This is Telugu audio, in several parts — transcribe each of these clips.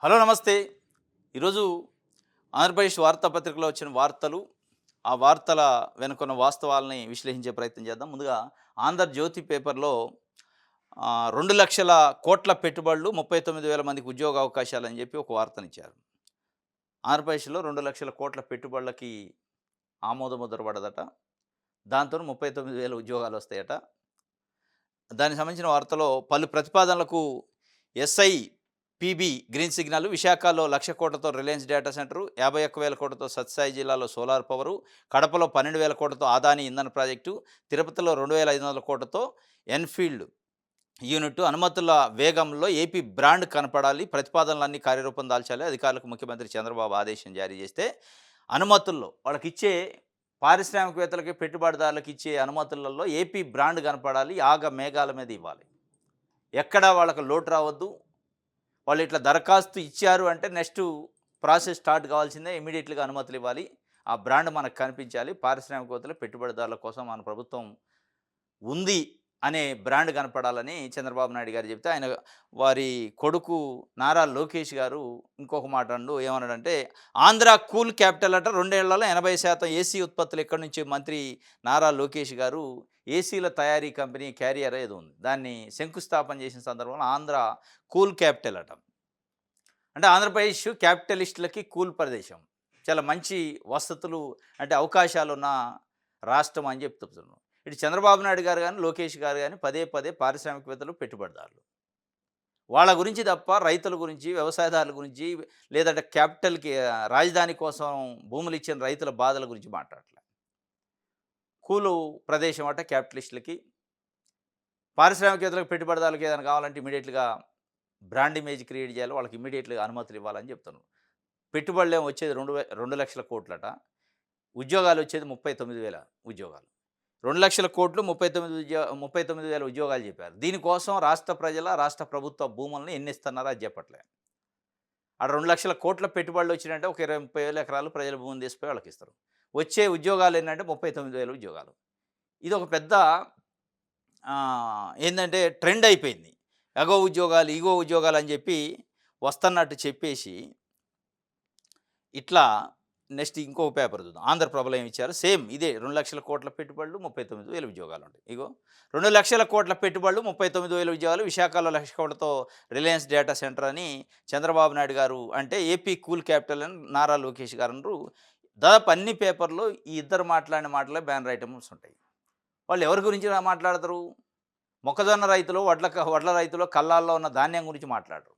హలో నమస్తే. ఈరోజు ఆంధ్రప్రదేశ్ వార్తాపత్రికలో వచ్చిన వార్తలు, ఆ వార్తల వెనుకున్న వాస్తవాలని విశ్లేషించే ప్రయత్నం చేద్దాం. ముందుగా 'ఆంధ్రజ్యోతి' పేపర్‌లో 2,00,00,000,00,000 పెట్టుబడులు 39,000 మందికి ఉద్యోగ అవకాశాలని చెప్పి ఒక వార్తనిచ్చారు. ఆంధ్రప్రదేశ్‌లో 2,00,00,000,00,000 పెట్టుబడులకి ఆమోద ముద్ర పడదట. దాంతోని 39,000 ఉద్యోగాలొస్తాయట. దానికి సంబంధించిన వార్తలో పలు ప్రతిపాదనలకు ఎస్ఐ పీబీ గ్రీన్ సిగ్నల్. విశాఖలో 1,00,00,000,00,000తో రిలయన్స్ డేటా సెంటరు, 51,000,00,000తో సత్యసాయి జిల్లాలో సోలార్ పవరు, కడపలో 12,000,00,000తో ఆదాని ఇంధన ప్రాజెక్టు, తిరుపతిలో 2,500,00,000తో ఎన్ఫీల్డ్ యూనిట్. అనుమతుల వేగంలో ఏపీ బ్రాండ్ కనపడాలి, ప్రతిపాదనలన్నీ కార్యరూపం దాల్చాలి. అధికారులకు ముఖ్యమంత్రి చంద్రబాబు ఆదేశం జారీ చేస్తే అనుమతుల్లో వాళ్ళకిచ్చే పారిశ్రామికవేత్తలకి, పెట్టుబడిదారులకు ఇచ్చే అనుమతులలో ఏపీ బ్రాండ్ కనపడాలి. మేఘాల మీద ఇవ్వాలి. ఎక్కడా వాళ్ళకి లోటు రావద్దు. వాళ్ళు ఇట్లా దరఖాస్తు ఇచ్చారు అంటే నెక్స్ట్ ప్రాసెస్ స్టార్ట్ కావాల్సిందే. ఇమీడియట్‌గా అనుమతులు ఇవ్వాలి. ఆ బ్రాండ్ మనకు కనిపించాలి. పారిశ్రామికవేత్తలు, పెట్టుబడిదారుల కోసం మన ప్రభుత్వం ఉంది అనే బ్రాండ్ కనపడాలని చంద్రబాబు నాయుడు గారు చెప్తే, వారి కొడుకు నారా లోకేష్ గారు ఇంకొక మాట ఏమన్నాడంటే, ఆంధ్ర కూల్ క్యాపిటల్ అట, 2 ఏళ్లలో 80% ఏసీ ఉత్పత్తులు ఎక్కడి నుంచి? మంత్రి నారా లోకేష్ గారు ఏసీల తయారీ కంపెనీ క్యారియర్ ఏదో ఉంది, దాన్ని శంకుస్థాపన చేసిన సందర్భంలో ఆంధ్ర కూల్ క్యాపిటల్ అట. అంటే ఆంధ్రప్రదేశ్ క్యాపిటలిస్టులకి కూల్ ప్రదేశం, చాలా మంచి వసతులు అంటే అవకాశాలున్న రాష్ట్రం అని చెప్తున్నాను. ఇటు చంద్రబాబు నాయుడు గారు కానీ, లోకేష్ గారు కానీ పదే పదే పారిశ్రామికవేత్తలు, పెట్టుబడిదారులు వాళ్ళ గురించి తప్ప రైతుల గురించి, వ్యవసాయదారుల గురించి, లేదంటే క్యాపిటల్‌కి రాజధాని కోసం భూములు ఇచ్చిన రైతుల బాధల గురించి మాట్లాడట్లే. కూలు ప్రదేశం అట క్యాపిటలిస్టులకి. పారిశ్రామికవేత్తలకు, పెట్టుబడిదారులకు ఏదైనా కావాలంటే ఇమ్మీడియేట్‌గా బ్రాండ్ ఇమేజ్ క్రియేట్ చేయాలి. వాళ్ళకి ఇమ్మీడియేట్‌గా అనుమతులు ఇవ్వాలని చెప్తున్నారు. పెట్టుబడులేమో వచ్చేది 2,00,00,000,00,000 ఉద్యోగాలు వచ్చేది 39,000 ఉద్యోగాలు. 2,00,00,000,00,000 39,000 ఉద్యోగాలు చెప్పారు. దీనికోసం రాష్ట్ర ప్రభుత్వ భూములను ఎన్ని ఇస్తున్నారో అది చెప్పట్లే. ఆడ 2,00,00,000,00,000 పెట్టుబడులు వచ్చినాయంటే ఒక 20, 30,000 ఎకరాలు ప్రజల భూమిని తీసిపోయి వాళ్ళకి ఇస్తారు. వచ్చే ఉద్యోగాలు ఏంటంటే 39,000 ఉద్యోగాలు. ఇది ఒక పెద్ద ఏందంటే ట్రెండ్ అయిపోయింది. అగో ఉద్యోగాలు, ఇగో ఉద్యోగాలు అని చెప్పి వస్తున్నట్టు చెప్పేసి ఇట్లా నెక్స్ట్ ఇంకొక పేపర్ చూద్దాం. ఆంధ్రప్రభలో ఏమి ఇచ్చారు? సేమ్ ఇదే 2,00,00,000,00,000 పెట్టుబడులు, 39,000 ఉద్యోగాలు ఉంటాయి. ఇగో 2,00,00,000,00,000 పెట్టుబడులు, 39,000 ఉద్యోగాలు. విశాఖలో 1,00,00,000,00,000తో రిలయన్స్ డేటా సెంటర్ అని చంద్రబాబు నాయుడు గారు అంటే ఏపీ కూల్ క్యాపిటల్ అని నారా లోకేష్ గారు అన్నారు. దాదాపు అన్ని పేపర్‌లో ఈ ఇద్దరు మాట్లాడిన మాటలే బ్యానర్ ఐటమ్స్ ఉంటాయి. వాళ్ళు ఎవరి గురించి మాట్లాడతారు? మొక్కజొన్న రైతులు, వడ్ల రైతులు కళ్ళాల్లో ఉన్న ధాన్యం గురించి మాట్లాడరు.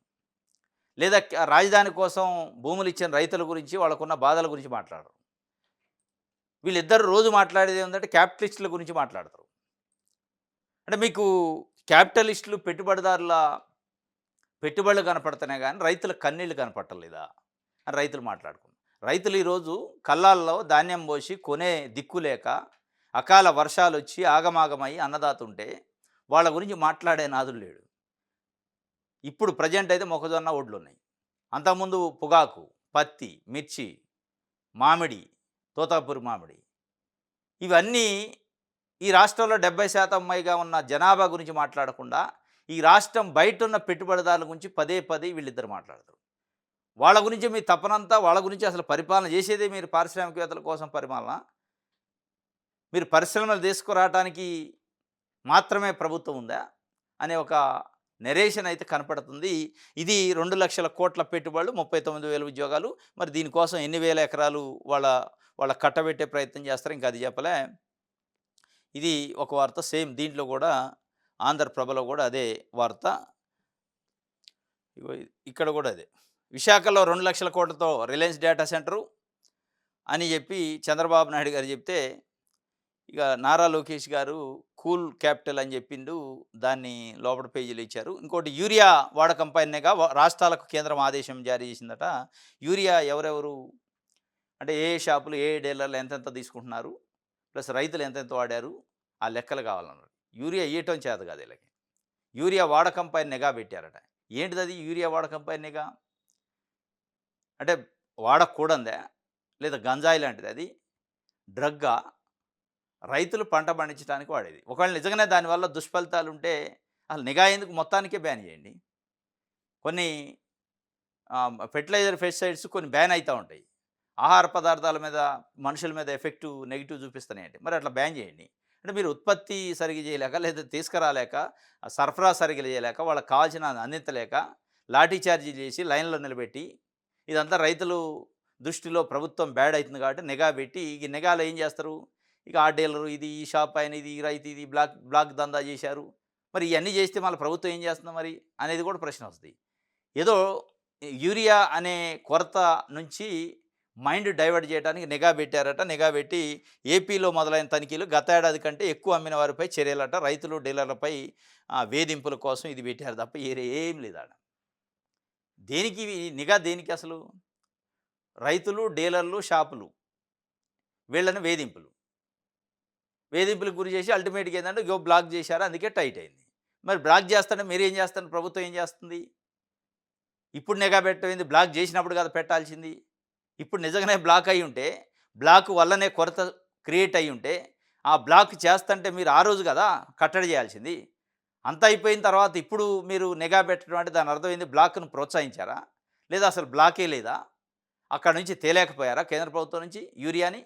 లేదా రాజధాని కోసం భూములు ఇచ్చిన రైతుల గురించి, వాళ్ళకున్న బాధల గురించి మాట్లాడరు. వీళ్ళిద్దరు రోజు మాట్లాడేది ఏంటంటే క్యాపిటలిస్టుల గురించి మాట్లాడతారు. అంటే మీకు క్యాపిటలిస్టులు, పెట్టుబడిదారుల పెట్టుబడులు కనపడుతున్నాయి కానీ రైతుల కన్నీళ్లు కనపడలేదా అని రైతులు మాట్లాడుకున్నారు. రైతులు ఈరోజు కళ్ళాల్లో ధాన్యం పోసి కొనే దిక్కు లేక, అకాల వర్షాలు వచ్చి ఆగమాగమై అన్నదాత ఉంటే వాళ్ళ గురించి మాట్లాడే నాదుడు లేడు. ఇప్పుడు ప్రజెంట్ అయితే మొక్కజొన్న, వడ్లు ఉన్నాయి. అంతకుముందు పొగాకు, పత్తి, మిర్చి, మామిడి, తోతాపూరి మామిడి, ఇవన్నీ ఈ రాష్ట్రంలో 70% పైగా ఉన్న జనాభా గురించి మాట్లాడకుండా, ఈ రాష్ట్రం బయట ఉన్న పెట్టుబడిదారుల గురించి పదే పదే వీళ్ళిద్దరు మాట్లాడతారు. వాళ్ళ గురించి మీ తపనంతా, వాళ్ళ గురించి అసలు పరిపాలన చేసేదే మీరు పారిశ్రామికవేత్తల కోసం పరిపాలన. మీరు పరిశ్రమలు తీసుకురావటానికి మాత్రమే ప్రభుత్వం ఉందా అనే ఒక నెరేషన్ అయితే కనపడుతుంది. ఇది 2,00,00,000,00,000 పెట్టుబడులు, 39,000 ఉద్యోగాలు. మరి దీనికోసం ఎన్ని వేల ఎకరాలు వాళ్ళ కట్టబెట్టే ప్రయత్నం చేస్తారు, ఇంకా అది చెప్పలే. ఇది ఒక వార్త. సేమ్ దీంట్లో కూడా ఆంధ్రప్రభలో కూడా అదే వార్త. ఇక్కడ కూడా అదే. విశాఖలో 2,00,00,000,00,000తో రిలయన్స్ డేటా సెంటరు అని చెప్పి చంద్రబాబు నాయుడు గారు చెప్తే, ఇక నారా లోకేష్ గారు కూల్ క్యాపిటల్ అని చెప్పిండు. దాన్ని లోపల పేజీలు ఇచ్చారు. ఇంకోటి యూరియా వాడకం పైనగా రాష్ట్రాలకు కేంద్రం ఆదేశం జారీ చేసిందట. యూరియా ఎవరెవరు అంటే ఏ షాపులు, ఏ డీలర్లు ఎంతెంత తీసుకుంటున్నారు, ప్లస్ రైతులు ఎంతెంత వాడారు, ఆ లెక్కలు కావాలన్నారు. యూరియా ఇవ్వటం చేత కాదు వీళ్ళకి. యూరియా వాడకం పైన నిఘా పెట్టారట. ఏంటిది అది యూరియా వాడకం పైన నిఘా? అంటే వాడకూడందా, లేదా గంజాయి లాంటిది అది, డ్రగ్గా? రైతులు పంట పండించడానికి వాడేది. ఒకవేళ నిజంగానే దానివల్ల దుష్ఫలితాలు ఉంటే అసలు నిఘా ఎందుకు, మొత్తానికే బ్యాన్ చేయండి. కొన్ని ఫెర్టిలైజర్, పెస్టిసైడ్స్ కొన్ని బ్యాన్ అయితా ఉంటాయి. ఆహార పదార్థాల మీద, మనుషుల మీద ఎఫెక్టు నెగెటివ్ చూపిస్తున్నాయండి. మరి అట్లా బ్యాన్ చేయండి. అంటే మీరు ఉత్పత్తి సరిగ్గా చేయలేక, లేదా తీసుకురాలేక, సరఫరా సరిగ్గా చేయలేక, వాళ్ళకి కావాల్సిన అందించలేక, లాఠీ చార్జీలు చేసి లైన్‌లో నిలబెట్టి, ఇదంతా రైతులు దృష్టిలో ప్రభుత్వం బ్యాడ్ అయితుంది కాబట్టి నిఘా పెట్టి, ఈ నిఘాలో ఏం చేస్తారు? ఇక ఆ డీలరు ఇది, ఈ షాప్ ఆయన ఇది, ఈ రైతు ఇది, బ్లాక్ బ్లాక్ దందా చేశారు. మరి ఇయన్నీ చేస్తే మళ్ళీ ప్రభుత్వం ఏం చేస్తుంది మరి? అనేది కూడా ప్రశ్న వస్తది. ఏదో యూరియా అనే కొరత నుంచి మైండ్ డైవర్ట్ చేయడానికి నిఘా పెట్టారట. నిఘా పెట్టి ఏపీలో మొదలైన తనిఖీలు గత ఏడాది కంటే ఎక్కువ అమ్మిన వారిపై చర్యలట. రైతులు, డీలర్లపై వేధింపుల కోసం ఇది పెట్టారు తప్ప ఏరే ఏం లేదాడ. దేనికి నిఘా దేనికి అసలు? రైతులు, డీలర్లు, షాపులు వీళ్ళని వేధింపులకు గురి చేసి అల్టిమేట్‌గా ఏందంటే బ్లాక్ చేశారు. అందుకే టైట్ అయింది. మరి బ్లాక్ చేస్తుంటే మీరేం చేస్తారు? ప్రభుత్వం ఏం చేస్తుంది? ఇప్పుడు నిఘా పెట్టమైంది, బ్లాక్ చేసినప్పుడు కదా పెట్టాల్సింది. ఇప్పుడు నిజంగానే బ్లాక్ అయ్యి ఉంటే, బ్లాక్ వల్లనే కొరత క్రియేట్ అయ్యి ఉంటే, ఆ బ్లాక్ చేస్తంటే మీరు ఆ రోజు కదా కట్టడి చేయాల్సింది. అంతా అయిపోయిన తర్వాత ఇప్పుడు మీరు నిఘా పెట్టడం అంటే దాని అర్థం ఏంది? బ్లాక్‌ను ప్రోత్సహించారా? లేదా అసలు బ్లాకే లేదా? అక్కడి నుంచి తేలేకపోయారా కేంద్ర ప్రభుత్వం నుంచి యూరియాని?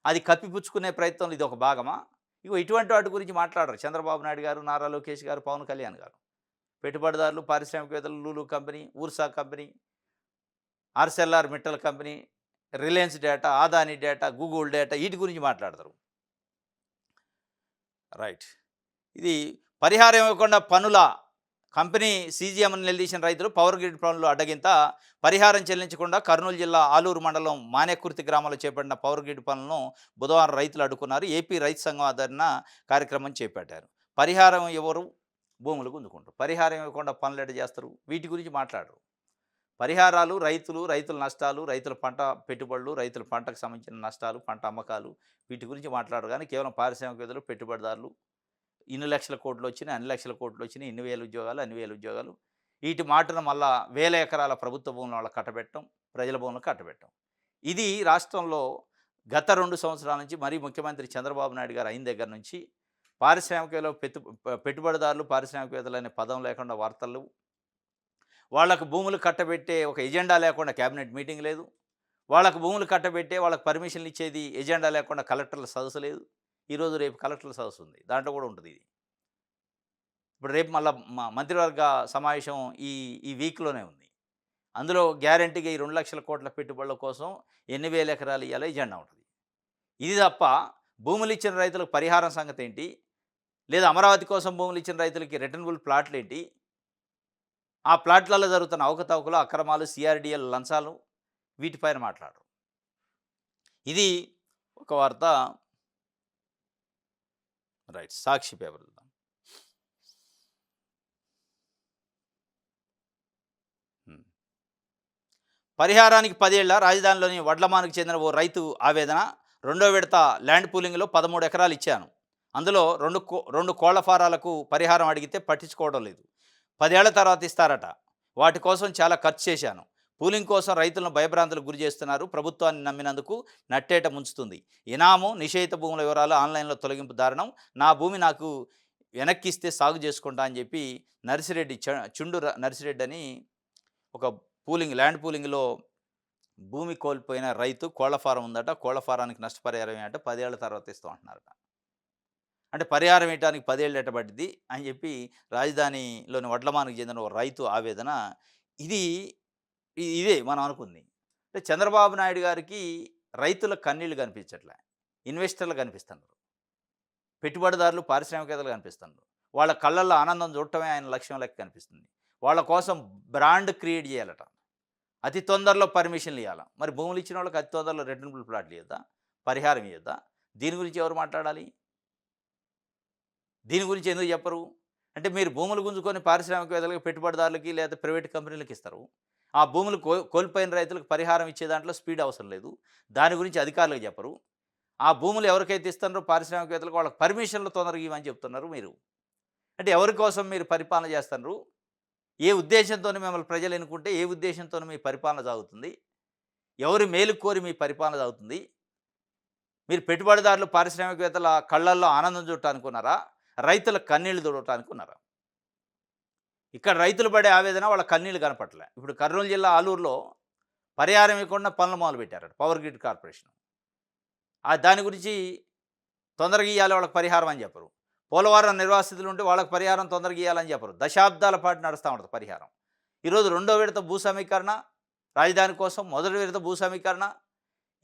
అది కప్పిపుచ్చుకునే ప్రయత్నంలో ఇది ఒక భాగమా? ఇగో ఇటువంటి వాటి గురించి మాట్లాడరు చంద్రబాబు నాయుడు గారు, నారా లోకేష్ గారు, పవన్ కళ్యాణ్ గారు. పెట్టుబడిదారులు, పారిశ్రామికవేత్తలు, Lulu company, Ursa company, Arcelor Mittal company, Reliance data, Adani data, Google data వీటి గురించి మాట్లాడతారు. రైట్. ఇది పరిహారం ఇవ్వకుండా పనుల కంపెనీ సీజీఎంను నిలదీసిన రైతులు పవర్ గ్రిడ్ పనులు అడ్డగింత. పరిహారం చెల్లించకుండా కర్నూలు జిల్లా ఆలూరు మండలం మానేకుర్తి గ్రామంలో చేపట్టిన పవర్ గ్రిడ్ పనులను బుధవారం రైతులు అడ్డుకున్నారు. ఏపీ రైతు సంఘం ఆదరణ కార్యక్రమం చేపట్టారు. పరిహారం ఎవరు? భూములు గుంజుకుంటారు. పరిహారం ఇవ్వకుండా పనులు ఎట్ట చేస్తారు? వీటి గురించి మాట్లాడరు. పరిహారాలు రైతులు, రైతుల నష్టాలు, రైతుల పంట పెట్టుబడులు, రైతుల పంటకు సంబంధించిన నష్టాలు, పంట అమ్మకాలు వీటి గురించి మాట్లాడరు. కానీ కేవలం పారిశ్రామికవేత్తలు, పెట్టుబడిదారులు ఇన్ని లక్షల కోట్లు వచ్చినాయి, అన్ని లక్షల కోట్లు వచ్చినాయి, ఇన్ని వేల ఉద్యోగాలు, అన్ని వేల ఉద్యోగాలు వీటి మాటను మళ్ళా వేల ఎకరాల ప్రభుత్వ భూములను వాళ్ళకి కట్టబెట్టడం, ప్రజల భూములను కట్టబెట్టడం. ఇది రాష్ట్రంలో గత 2 సంవత్సరాల నుంచి మరీ ముఖ్యమంత్రి చంద్రబాబు నాయుడు గారు అయిన దగ్గర నుంచి పారిశ్రామికవేత్తలు, పెట్టుబడిదారులు, పారిశ్రామికవేత్తలు అనే పదం లేకుండా వార్తలు, వాళ్ళకు భూములు కట్టబెట్టే ఒక ఎజెండా లేకుండా క్యాబినెట్ మీటింగ్ లేదు. వాళ్ళకు భూములు కట్టబెట్టే వాళ్ళకి పర్మిషన్లు ఇచ్చేది ఎజెండా లేకుండా కలెక్టర్ల సదస్సు లేదు. ఈరోజు రేపు కలెక్టర్ల సదస్సు ఉంది. దాంట్లో కూడా ఉంటుంది ఇది. ఇప్పుడు రేపు మళ్ళా మంత్రివర్గ సమావేశం ఈ ఈ వీక్‌లోనే ఉంది. అందులో గ్యారంటీగా ఈ 2,00,000 కోట్ల పెట్టుబడుల కోసం ఎన్ని వేల ఎకరాలు ఇయ్యాలో ఎజెండా ఉంటుంది. ఇది తప్ప భూములు ఇచ్చిన రైతులకు పరిహారం సంగతి ఏంటి? లేదా అమరావతి కోసం భూములు ఇచ్చిన రైతులకి రిటర్నబుల్ ప్లాట్‌లేంటి? ఆ ప్లాట్‌లలో జరుగుతున్న అవకతవకలు, అక్రమాలు, సీఆర్‌డీఎల్ లంచాలు వీటిపైన మాట్లాడరు. ఇది ఒక వార్త. రైట్. సాక్షి పేపర్ చూద్దాం. పరిహారానికి 10 ఏళ్ల రాజధానిలోని వడ్లమానుకు చెందిన ఓ రైతు ఆవేదన. రెండో విడత ల్యాండ్ పూలింగ్‌లో 13 ఎకరాలు ఇచ్చాను. అందులో 2 కోళ్ల ఫారాలకు పరిహారం అడిగితే పట్టించుకోవడం లేదు. 10 ఏళ్ల తర్వాత ఇస్తారట. వాటి కోసం చాలా ఖర్చు చేశాను. పూలింగ్ కోసం రైతులను భయభ్రాంతులకు గురి చేస్తున్నారు. ప్రభుత్వాన్ని నమ్మినందుకు నట్టేట ముంచుతుంది. ఇనాము, నిషేధిత భూముల వివరాలు ఆన్లైన్లో తొలగింపు దారుణం. నా భూమి నాకు వెనక్కిస్తే సాగు చేసుకుంటా అని చెప్పి నర్సిరెడ్డి, చుండు నర్సిరెడ్డి అని ఒక ల్యాండ్ పూలింగ్‌లో భూమి కోల్పోయిన రైతు కోళ్ల ఫారం ఉందట. కోళ్ల ఫారానికి నష్టపరిహారం ఏంటంటే 10 ఏళ్ల తర్వాత ఇస్తాం అంటున్నారట. అంటే పరిహారం ఇవ్వడానికి 10 ఏళ్ళు ఎట్టబడ్డిద్ది అని చెప్పి రాజధానిలోని వడ్లమానుకు చెందిన ఓ రైతు ఆవేదన. ఇది ఇదే మనం అనుకుంది. అంటే చంద్రబాబు నాయుడు గారికి రైతుల కన్నీళ్లు కనిపించట్లే. ఇన్వెస్టర్లు కనిపిస్తున్నారు. పెట్టుబడిదారులు, పారిశ్రామికవేత్తలు కనిపిస్తున్నారు. వాళ్ళ కళ్ళల్లో ఆనందం చూడటమే ఆయన లక్ష్యం లెక్క కనిపిస్తుంది. వాళ్ళ కోసం బ్రాండ్ క్రియేట్ చేయాలట. అతి తొందరలో పర్మిషన్లు ఇవ్వాలా. మరి భూములు ఇచ్చిన వాళ్ళకి అతి తొందరలో రిటర్నబుల్ ప్లాట్లు ఇవ్వద్దా? పరిహారం ఇవ్వద్దా? దీని గురించి ఎవరు మాట్లాడాలి? దీని గురించి ఎందుకు చెప్పరు? అంటే మీరు భూములు గుంజుకొని పారిశ్రామికవేత్తలకు, పెట్టుబడిదారులకి లేదా ప్రైవేట్ కంపెనీలకు ఇస్తారు. ఆ భూములు కోల్పోయిన రైతులకు పరిహారం ఇచ్చే దాంట్లో స్పీడ్ అవసరం లేదు. దాని గురించి అధికారులకు చెప్పరు. ఆ భూములు ఎవరికైతే ఇస్తున్నారో పారిశ్రామికవేత్తలకు వాళ్ళకి పర్మిషన్లు తొందరగా ఇవ్వని చెప్తున్నారు మీరు. అంటే ఎవరి కోసం మీరు పరిపాలన చేస్తున్నారు? ఏ ఉద్దేశంతో మిమ్మల్ని ప్రజలు ఎన్నుకుంటే ఏ ఉద్దేశంతో మీ పరిపాలన సాగుతుంది? ఎవరి మేలు కోరి మీ పరిపాలన సాగుతుంది? మీరు పెట్టుబడిదారులు, పారిశ్రామికవేత్తల కళ్ళల్లో ఆనందం చూడటానుకున్నారా? రైతుల కన్నీళ్లు చూడటానుకున్నారా? ఇక్కడ రైతులు పడే ఆవేదన వాళ్ళ కన్నీళ్లు కనపట్లే. ఇప్పుడు కర్నూలు జిల్లా ఆలూరులో పరిహారం ఇవ్వకుండా పనులు మొదలుపెట్టారట పవర్ గ్రిడ్ కార్పొరేషన్. దాని గురించి తొందరగా ఇయ్యాలి వాళ్ళకి పరిహారం అని చెప్పరు. పోలవరం నిర్వాసితులు ఉంటే వాళ్ళకి పరిహారం తొందరగా ఇయ్యాలని చెప్పరు. దశాబ్దాల పాటు నడుస్తా ఉంటది పరిహారం. ఈరోజు రెండో విడత భూ సమీకరణ, రాజధాని కోసం మొదటి విడత భూ సమీకరణ,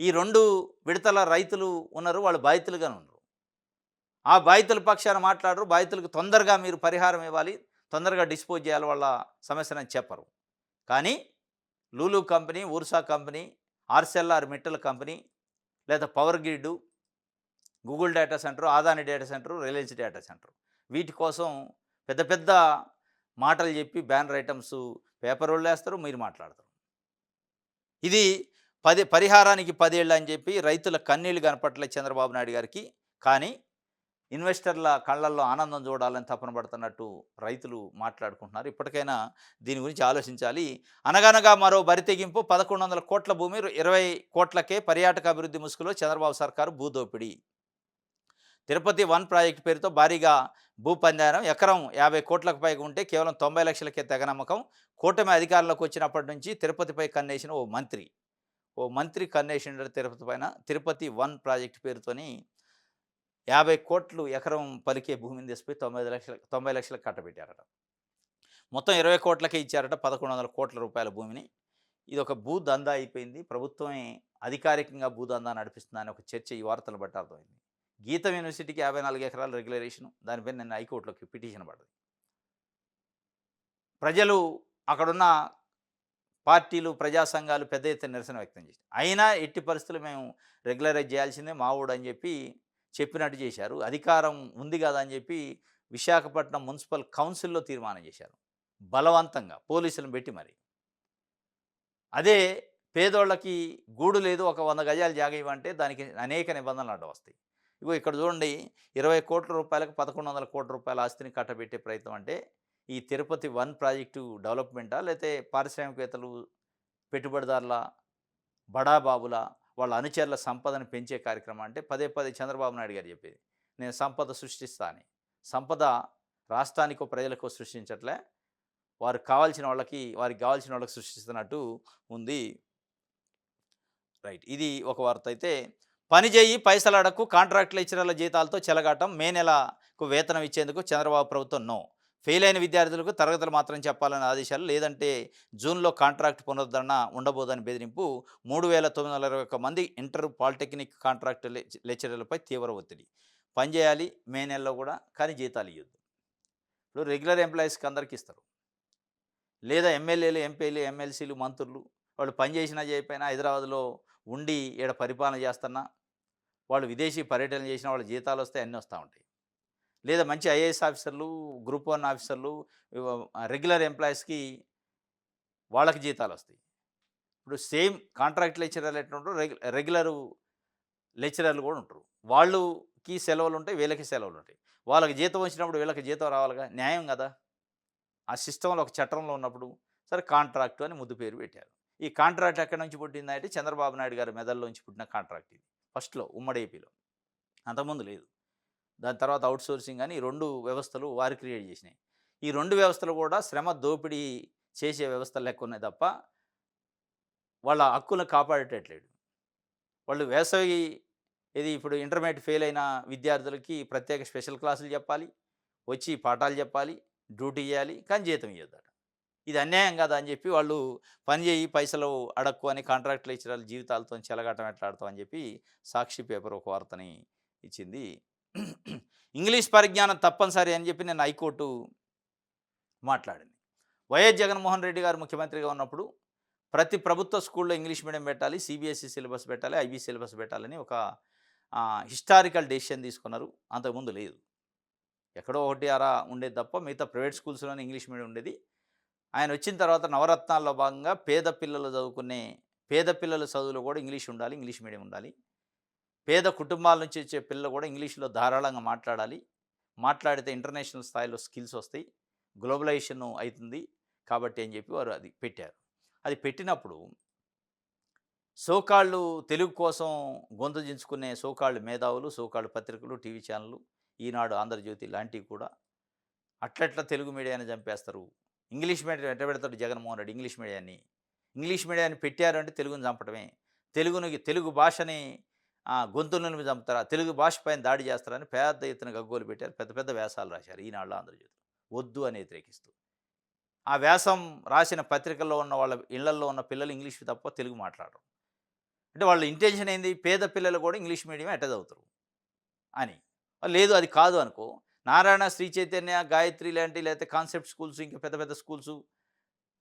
ఈ 2 విడతల రైతులు ఉన్నారు. వాళ్ళు బాధితులుగానే ఉన్నారు. ఆ బాధితుల పక్షాన మాట్లాడరు. బాధితులకు తొందరగా మీరు పరిహారం ఇవ్వాలి, తొందరగా డిస్పోజ్ చేయాలి వాళ్ళ సమస్యనని చెప్పరు. కానీ Lulu company, Ursa company, Arcelor Mittal company, లేదా power grid, Google data center, Adani data center, Reliance data center, వీటి కోసం పెద్ద పెద్ద మాటలు చెప్పి బ్యానర్ ఐటమ్స్ పేపర్ వాళ్ళేస్తారు, మీరు మాట్లాడతారు. ఇది పరిహారానికి 10 ఏళ్ళు అని చెప్పి రైతుల కన్నీళ్లు కనపట్లే చంద్రబాబు నాయుడు గారికి. కానీ ఇన్వెస్టర్ల కళ్ళల్లో ఆనందం చూడాలని తపన పడుతున్నట్టు రైతులు మాట్లాడుకుంటున్నారు. ఇప్పటికైనా దీని గురించి ఆలోచించాలి. అనగనగా మరో బరితెగింపు, 1100 కోట్ల భూమి 20 కోట్లకే పర్యాటక అభివృద్ధి ముసుగులో చంద్రబాబు సర్కారు భూదోపిడీ. తిరుపతి 1 ప్రాజెక్టు పేరుతో భారీగా భూపందారం. ఎకరం 50 కోట్లకు పైగా ఉంటే కేవలం 90 లక్షలకే తెగనమ్మకం. కూటమి అధికారంలోకి వచ్చినప్పటి నుంచి తిరుపతిపై కన్నేసిన ఓ మంత్రి కన్నేసిన తిరుపతి పైన. తిరుపతి 1 ప్రాజెక్టు పేరుతోని 50 కోట్లు ఎకరం పలికే భూమిని తెసిపోయి 90 లక్షలకు కట్టబెట్టారట. మొత్తం 20 కోట్లకే ఇచ్చారట 1100 కోట్ల రూపాయల భూమిని. ఇది ఒక భూ దందా అయిపోయింది. ప్రభుత్వమే అధికారికంగా భూదందా నడిపిస్తుందని ఒక చర్చ ఈ వార్తలు బట్టి అర్థమైంది. గీతం యూనివర్సిటీకి 54 ఎకరాల రెగ్యులరేషను, దానిపైన నిన్న హైకోర్టులోకి పిటిషన్ పడ్డది. ప్రజలు, అక్కడున్న పార్టీలు, ప్రజా సంఘాలు పెద్ద ఎత్తున నిరసన వ్యక్తం చేశారు. అయినా ఎట్టి పరిస్థితులు మేము రెగ్యులరైజ్ చేయాల్సిందే మావోడు అని చెప్పినట్టు చేశారు. అధికారం ఉంది కదా అని చెప్పి విశాఖపట్నం మున్సిపల్ కౌన్సిల్లో తీర్మానం చేశారు, బలవంతంగా పోలీసులను పెట్టి. మరి అదే పేదోళ్ళకి గూడు లేదు, ఒక 100 గజాలు జాగా ఇవ్వంటే దానికి అనేక నిబంధనలు అడ్డు వస్తాయి. ఇగో ఇక్కడ చూడండి, 20 కోట్ల రూపాయలకు 1100 కోట్ల రూపాయల ఆస్తిని కట్టబెట్టే ప్రయత్నం. అంటే ఈ తిరుపతి 1 ప్రాజెక్టు డెవలప్మెంటా, లేకపోతే పారిశ్రామికవేత్తలు, పెట్టుబడిదారుల, బడాబాబుల, వాళ్ళ అనుచరుల సంపదను పెంచే కార్యక్రమం. అంటే పదే పదే చంద్రబాబు నాయుడు గారు చెప్పేది, నేను సంపద సృష్టిస్తా అని. సంపద రాష్ట్రానికో ప్రజలకో సృష్టించట్లే, వారికి కావాల్సిన వాళ్ళకి సృష్టిస్తున్నట్టు ఉంది. రైట్, ఇది ఒక వార్త. అయితే పని చేయి పైసలు అడక్కు, కాంట్రాక్ట్ లెక్చరర్ల జీతాలతో చెలగాటం. మే నెలకు వేతనం ఇచ్చేందుకు చంద్రబాబు ప్రభుత్వం నో. ఫెయిల్ అయిన విద్యార్థులకు తరగతులు మాత్రం చెప్పాలనే ఆదేశాలు, లేదంటే జూన్లో కాంట్రాక్ట్ పునరుద్ధరణ ఉండబోదని బెదిరింపు. 3921 మంది ఇంటర్, పాలిటెక్నిక్ కాంట్రాక్ట్ లెక్చరర్లపై తీవ్ర ఒత్తిడి. పనిచేయాలి మే నెలలో కూడా, కానీ జీతాలు ఇవ్వద్దు. ఇప్పుడు రెగ్యులర్ ఎంప్లాయీస్కి అందరికీ ఇస్తారు, లేదా ఎమ్మెల్యేలు, ఎంపీలు, ఎమ్మెల్సీలు, మంత్రులు వాళ్ళు పనిచేసినా చేయకపోయినా హైదరాబాద్లో ఉండి ఈడ పరిపాలన చేస్తున్నా, వాళ్ళు విదేశీ పర్యటన చేసిన వాళ్ళ జీతాలు వస్తాయి, అన్నీ వస్తూ ఉంటాయి. లేదా మంచి ఐఏఎస్ ఆఫీసర్లు, గ్రూప్ 1 ఆఫీసర్లు, రెగ్యులర్ ఎంప్లాయీస్కి వాళ్ళకి జీతాలు వస్తాయి. ఇప్పుడు సేమ్ కాంట్రాక్ట్ లెక్చరర్లు ఎట్లా ఉంటారు, రెగ్యులర్ లెక్చరర్లు కూడా ఉంటారు. వాళ్ళకి సెలవులు ఉంటాయి, వీళ్ళకి సెలవులు ఉంటాయి. వాళ్ళకి జీతం వచ్చినప్పుడు వీళ్ళకి జీతం రావాలిగా, న్యాయం కదా. ఆ సిస్టంలో, ఒక చట్టంలో ఉన్నప్పుడు సరే కాంట్రాక్టు అని ముద్దు పేరు పెట్టారు. ఈ కాంట్రాక్ట్ ఎక్కడి నుంచి పుట్టిందంటే చంద్రబాబు నాయుడు గారి మెదడులోంచి పుట్టిన కాంట్రాక్ట్ ఇది. ఫస్ట్లో ఉమ్మడి ఏపీలో, అంతకుముందు లేదు. దాని తర్వాత అవుట్సోర్సింగ్ అని 2 వ్యవస్థలు వారు క్రియేట్ చేసినాయి. ఈ 2 వ్యవస్థలు కూడా శ్రమ దోపిడీ చేసే వ్యవస్థలు లెక్క ఉన్నాయి తప్ప వాళ్ళ హక్కులను కాపాడేటట్లేడు. వాళ్ళు వేసవి ఇప్పుడు ఇంటర్మీడియట్ ఫెయిల్ అయిన విద్యార్థులకి ప్రత్యేక స్పెషల్ క్లాసులు చెప్పాలి, వచ్చి పాఠాలు చెప్పాలి, డ్యూటీ చేయాలి, కానీ జీతం ఇవ్వద్దట. ఇది అన్యాయం కదా అని చెప్పి వాళ్ళు పని చేయి పైసలు అడక్కు అని కాంట్రాక్ట్ లెక్చరర్ల జీవితాలతో చెలగాటం ఎట్లాడతాం అని చెప్పి సాక్షి పేపర్ ఒక వార్తని ఇచ్చింది. ఇంగ్లీష్ పరిజ్ఞానం తప్పనిసరి అని చెప్పి నేను హైకోర్టు మాట్లాడింది. వైఎస్ జగన్మోహన్ రెడ్డి గారు ముఖ్యమంత్రిగా ఉన్నప్పుడు ప్రతి ప్రభుత్వ స్కూల్లో ఇంగ్లీష్ మీడియం పెట్టాలి, సిబిఎస్ఈ సిలబస్ పెట్టాలి, ఐబీ సిలబస్ పెట్టాలని ఒక హిస్టారికల్ డెసిషన్ తీసుకున్నారు. అంతకుముందు లేదు, ఎక్కడో ఒకటి అరా ఉండేది తప్ప మిగతా ప్రైవేట్ స్కూల్స్లోనే ఇంగ్లీష్ మీడియం ఉండేది. ఆయన వచ్చిన తర్వాత నవరత్నాల్లో భాగంగా పేద పిల్లల చదువులో కూడా ఇంగ్లీష్ ఉండాలి, ఇంగ్లీష్ మీడియం ఉండాలి. పేద కుటుంబాల నుంచి వచ్చే పిల్లలు కూడా ఇంగ్లీష్లో ధారాళంగా మాట్లాడితే ఇంటర్నేషనల్ స్థాయిలో స్కిల్స్ వస్తాయి, గ్లోబలైజేషన్ అవుతుంది కాబట్టి అని చెప్పి వారు అది పెట్టారు. అది పెట్టినప్పుడు సోకాళ్ళు తెలుగు కోసం గొంతు దించుకునే సోకాళ్ళు మేధావులు, సోకాళ్ళు పత్రికలు, టీవీ ఛానళ్ళు, ఈనాడు, ఆంధ్రజ్యోతి లాంటివి కూడా అట్లట్లా తెలుగు మీడియాన్ని చంపేస్తారు, ఇంగ్లీష్ మీడియం ఎట్ట పెడతాడు జగన్మోహన్ రెడ్డి ఇంగ్లీష్ మీడియాన్ని. ఇంగ్లీష్ మీడియాన్ని పెట్టారు అంటే తెలుగుని చంపటమే. తెలుగు భాషని గొంతుల మీద చంపుతారా? తెలుగు భాష పైన దాడి చేస్తారని పెద్ద ఎత్తున గగ్గోలు పెట్టారు. పెద్ద పెద్ద వ్యాసాలు రాశారు ఈనాడులో, ఆంధ్రజ్యోతిలో. వద్దు అని వ్యతిరేకిస్తూ. ఆ వ్యాసం రాసిన పత్రికల్లో ఉన్న వాళ్ళ ఇళ్లల్లో ఉన్న పిల్లలు ఇంగ్లీష్ తప్ప తెలుగు మాట్లాడరు. అంటే వాళ్ళ ఇంటెన్షన్ ఏంది? పేద పిల్లలు కూడా ఇంగ్లీష్ మీడియం ఎట్ట చదువుతారు అని. లేదు అది కాదు అనుకో, నారాయణ, శ్రీ చైతన్య, గాయత్రి లాంటి లేకపోతే కాన్సెప్ట్ స్కూల్స్, ఇంకా పెద్ద పెద్ద స్కూల్సు,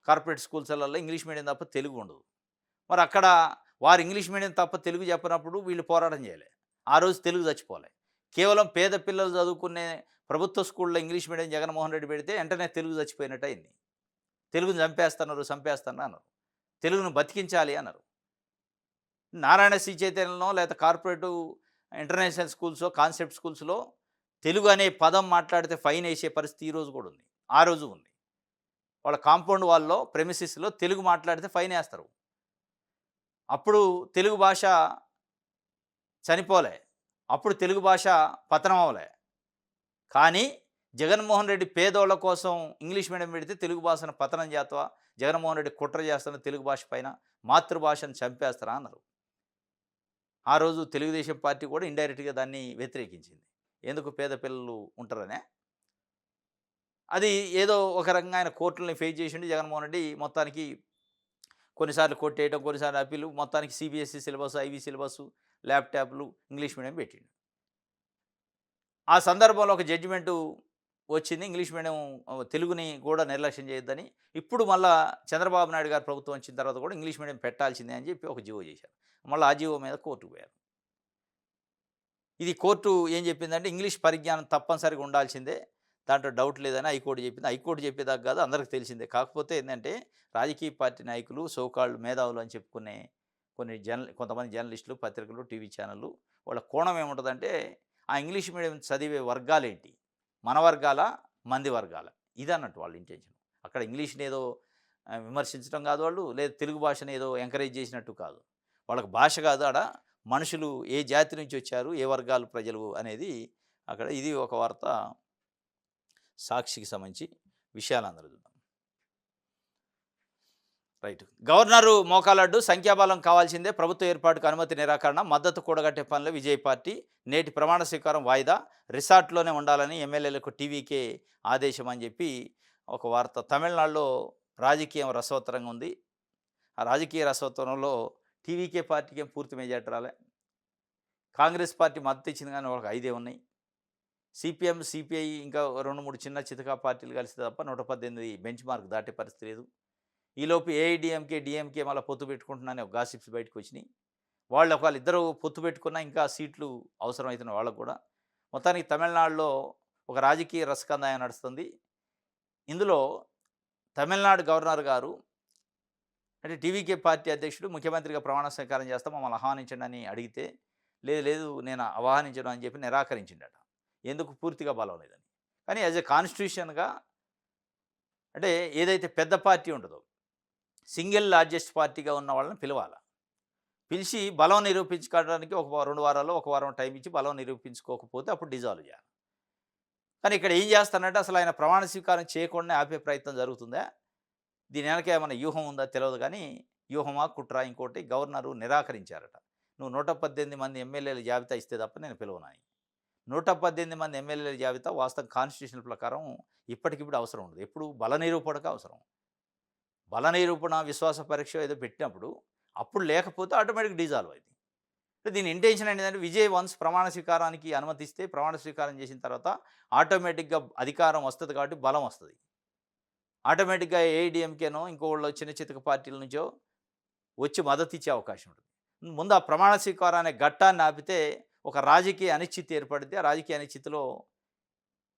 కార్పొరేట్ స్కూల్స్‌లలో ఇంగ్లీష్ మీడియం తప్ప తెలుగు ఉండదు. మరి అక్కడ వారు ఇంగ్లీష్ మీడియం తప్ప తెలుగు చెప్పనప్పుడు వీళ్ళు పోరాటం చేయాలి. ఆ రోజు తెలుగు చచ్చిపోలే. కేవలం పేద పిల్లలు చదువుకునే ప్రభుత్వ స్కూల్‌లో ఇంగ్లీష్ మీడియం జగన్మోహన్ రెడ్డి పెడితే వెంటనే తెలుగు చచ్చిపోయినట్టు అయింది. తెలుగుని చంపేస్తున్నారు, చంపేస్తున్నారు అన్నారు. తెలుగును బతికించాలి అన్నారు. నారాయణ, శ్రీ చైతన్యలో లేకపోతే కార్పొరేటు ఇంటర్నేషనల్ స్కూల్సో, కాన్సెప్ట్ స్కూల్స్‌లో తెలుగు అనే పదం మాట్లాడితే ఫైన్ ఏసే పరిస్థితి ఈ రోజు కూడా ఉంది. ఆ రోజు ఉంది. వాళ్ళ కాంపౌండ్ వాల్‌లో, ప్రెమిసెస్‌లో తెలుగు మాట్లాడితే ఫైన్ ఏస్తారు. అప్పుడు తెలుగు భాష చనిపోలే. అప్పుడు తెలుగు భాష పతనం అవ్వలే. కానీ జగన్మోహన్ రెడ్డి పేదోళ్ళ కోసం ఇంగ్లీష్ మీడియం పెడితే తెలుగు భాషను పతనం చేస్తావా? జగన్మోహన్ రెడ్డి కుట్ర చేస్తున్న తెలుగు భాష పైన, మాతృభాషను చంపేస్తారా అన్నారు. ఆ రోజు తెలుగుదేశం పార్టీ కూడా ఇండైరెక్ట్‌గా దాన్ని వ్యతిరేకించింది. ఎందుకు పేద పిల్లలు ఉంటారనే. అది ఏదో ఒక రకంగా ఆయన కోర్టులని ఫేస్ చేసిండు జగన్మోహన్ రెడ్డి. మొత్తానికి కొన్నిసార్లు కొట్టేయటం, కొన్నిసార్లు అప్పీలు, మొత్తానికి సీబీఎస్‌ఈ సిలబస్, ఐబీ సిలబసు, ల్యాప్‌టాప్‌లు ఇంగ్లీష్ మీడియం పెట్టిండు. ఆ సందర్భంలో ఒక జడ్జిమెంటు వచ్చింది. ఇంగ్లీష్ మీడియం తెలుగుని కూడా నిర్లక్ష్యం చేయొద్దని. ఇప్పుడు మళ్ళా చంద్రబాబు నాయుడు గారు ప్రభుత్వం వచ్చిన తర్వాత కూడా ఇంగ్లీష్ మీడియం పెట్టాల్సిందే అని చెప్పి ఒక జీవో చేశారు. మళ్ళీ ఆ జీవో మీద కోర్టుకు పోయారు. ఇది కోర్టు ఏం చెప్పిందంటే ఇంగ్లీష్ పరిజ్ఞానం తప్పనిసరిగా ఉండాల్సిందే. దాంట్లో డౌట్ లేదని హైకోర్టు చెప్పింది. హైకోర్టు చెప్పేదాకా కాదు, అందరికి తెలిసిందే. కాకపోతే ఏందంటే రాజకీయ పార్టీ నాయకులు, సో కాల్డ్ మేధావులు అని చెప్పుకునే కొంతమంది జర్నలిస్టులు, పత్రికలు, టీవీ ఛానళ్ళు వాళ్ళ కోణం ఏముంటదంటే ఆ ఇంగ్లీష్ మీడియం చదివే వర్గాలేంటి? మన వర్గాలా? మంది వర్గాలా? ఇదన్నట్టు వాళ్ళ ఇంటెన్షన్. అక్కడ ఇంగ్లీష్‌ని ఏదో విమర్శించడం కాదు వాళ్ళు, లేదా తెలుగు భాషని ఏదో ఎంకరేజ్ చేసినట్టు కాదు. వాళ్ళకి భాష కాదు ఆడ మనుషులు ఏ జాతి నుంచి వచ్చారు, ఏ వర్గాలు ప్రజలు అనేది అక్కడ. ఇది ఒక వార్త సాక్షికి సంబంధించి విషయాలందరూ చూద్దాం. రైట్. గవర్నరు మోకాలడ్డు, సంఖ్యాబలం కావాల్సిందే, ప్రభుత్వ ఏర్పాటుకు అనుమతి నిరాకరణ, మద్దతు కూడగట్టే పనిలో విజయ్ పార్టీ, నేటి ప్రమాణ స్వీకారం వాయిదా, రిసార్ట్లోనే ఉండాలని ఎమ్మెల్యేలకు టీవీకే ఆదేశం అని చెప్పి ఒక వార్త. తమిళనాడులో రాజకీయం రసవత్తరంగా ఉంది. ఆ రాజకీయ రసవత్తరంలో టీవీకే పార్టీకి ఏం పూర్తి మెజార్టీ రాలే. కాంగ్రెస్ పార్టీ మద్దతు ఇచ్చింది కానీ వాళ్ళకి 5 ఉన్నాయి. సిపిఎం, సిపిఐ ఇంకా 2, 3 చిన్న చితకా పార్టీలు కలిస్తే తప్ప 118 బెంచ్ మార్క్ దాటే పరిస్థితి లేదు. ఈలోపు ఏఐడిఎంకే, డిఎంకే మళ్ళీ పొత్తు పెట్టుకుంటున్నానే ఒక గాసిప్స్ బయటకు వచ్చినాయి. వాళ్ళు ఒకవేళ ఇద్దరు పొత్తు పెట్టుకున్నా ఇంకా సీట్లు అవసరమవుతున్నాయి వాళ్ళకు కూడా. మొత్తానికి తమిళనాడులో ఒక రాజకీయ రసకందాయం నడుస్తుంది. ఇందులో తమిళనాడు గవర్నర్ గారు అంటే టీవీకే పార్టీ అధ్యక్షుడు ముఖ్యమంత్రిగా ప్రమాణ స్వీకారం చేస్తాం మమ్మల్ని ఆహ్వానించండి అని అడిగితే, లేదు లేదు నేను ఆహ్వానించను అని చెప్పి నిరాకరించిండట. ఎందుకు? పూర్తిగా బలం లేదని. కానీ యాజ్ ఎ కాన్స్టిట్యూషన్‌గా అంటే ఏదైతే పెద్ద పార్టీ ఉంటుందో, సింగిల్ లార్జెస్ట్ పార్టీగా ఉన్న వాళ్ళని పిలవాల. పిలిచి బలం నిరూపించుకోవడానికి ఒక 2 వారాల్లో, ఒక వారం టైం ఇచ్చి బలం నిరూపించుకోకపోతే అప్పుడు డిజాల్వ్ చేయాలి. కానీ ఇక్కడ ఏం చేస్తానంటే అసలు ఆయన ప్రమాణ స్వీకారం చేయకుండానే ఆపే ప్రయత్నం జరుగుతుందా? దీని వెనక ఏమైనా వ్యూహం ఉందా తెలవదు కానీ, వ్యూహమా, కుట్ర ఇంకోటి గవర్నరు నిరాకరించారట. నువ్వు 118 మంది ఎమ్మెల్యేల జాబితా ఇస్తే తప్ప నేను పిలవనని. 118 మంది ఎమ్మెల్యేల జాబితా వాస్తవం కాన్స్టిట్యూషన్ ప్రకారం ఇప్పటికిప్పుడు అవసరం ఉండదు. ఎప్పుడు బల నిరూపణకు అవసరం. బల నిరూపణ, విశ్వాస పరీక్ష ఏదో పెట్టినప్పుడు అప్పుడు లేకపోతే ఆటోమేటిక్ డిజాల్వ్ అయింది. దీని ఇంటెన్షన్ ఏంటంటే విజయ్ వన్స్ ప్రమాణ స్వీకారానికి అనుమతిస్తే ప్రమాణ స్వీకారం చేసిన తర్వాత ఆటోమేటిక్‌గా అధికారం వస్తది కాబట్టి బలం వస్తది. ఆటోమేటిక్‌గా ఏఐడీఎంకేనో ఇంకోళ్ళు చిన్న చితక పార్టీల నుంచో వచ్చి మద్దతిచ్చే అవకాశం ఉంటుంది. ముందు ఆ ప్రమాణ స్వీకారం అనే ఘట్టాన్ని ఆపితే ఒక రాజకీయ అనిశ్చితి ఏర్పడిద్ది. ఆ రాజకీయ అనిశ్చితిలో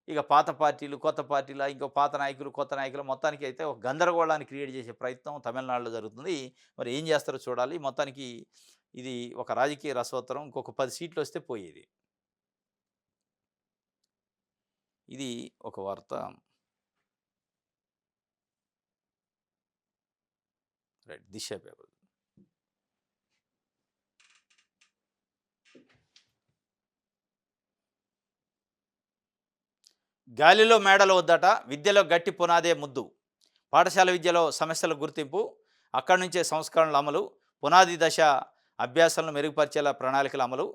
ఇక పాత పార్టీలు, కొత్త పార్టీల, ఇంకో పాత నాయకులు, కొత్త నాయకులు మొత్తానికి అయితే ఒక గందరగోళాన్ని క్రియేట్ చేసే ప్రయత్నం తమిళనాడులో జరుగుతుంది. మరి ఏం చేస్తారో చూడాలి. మొత్తానికి ఇది ఒక రాజకీయ రసవత్తరం. ఇంకొక 10 సీట్లు వస్తే పోయేది. ఇది ఒక వార్త. రైట్. దిశ పేపర్. గాలిలో మేడలు వద్దట, విద్యలో గట్టి పునాదే ముద్దు. పాఠశాల విద్యలో సమస్యల గుర్తింపు, అక్కడి నుంచే సంస్కరణల అమలు, పునాది దశ అభ్యాసాలను మెరుగుపరిచేలా ప్రణాళికల అమలు,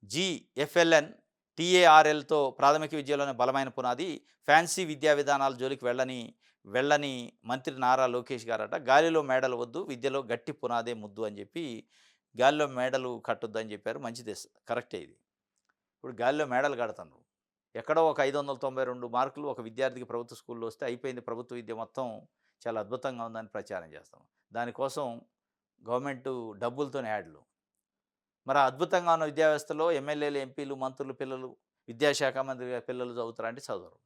జిఎఫ్ఎల్ఎన్, టీఏఆర్ఎల్తో ప్రాథమిక విద్యలోనే బలమైన పునాది, ఫ్యాన్సీ విద్యా విధానాల జోలికి వెళ్ళని మంత్రి నారా లోకేష్ గారట. గాలిలో మేడలు వద్దు, విద్యలో గట్టి పునాదే ముద్దు అని చెప్పి గాలిలో మేడలు కట్టొద్దు అని చెప్పారు. మంచిదే, కరెక్టే ఇది. ఇప్పుడు గాలిలో మేడలు కడతాను. ఎక్కడో ఒక 592 మార్కులు ఒక విద్యార్థికి ప్రభుత్వ స్కూల్లో వస్తే అయిపోయింది, ప్రభుత్వ విద్య మొత్తం చాలా అద్భుతంగా ఉందని ప్రచారం చేస్తాం. దానికోసం గవర్నమెంటు డబ్బులతోనే యాడ్లు. మరి ఆ అద్భుతంగా ఉన్న విద్యా వ్యవస్థలో ఎమ్మెల్యేలు, ఎంపీలు, మంత్రులు పిల్లలు, విద్యాశాఖ మంత్రి గారి పిల్లలు చదువుతారా అంటే చదవరు.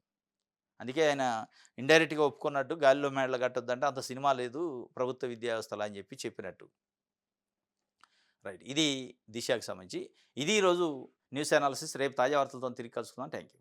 అందుకే ఆయన ఇండైరెక్ట్‌గా ఒప్పుకున్నట్టు గాలిలో మేడలు కట్టొద్దంటే అంత సినిమా లేదు ప్రభుత్వ విద్యా వ్యవస్థలో అని చెప్పినట్టు. రైట్. ఇది దిశకి సంబంధించి. ఇది ఈరోజు న్యూస్ అనాలిసిస్. రేపు తాజా వార్తలతో తిరిగి కలుసుకుందాం. Thank you.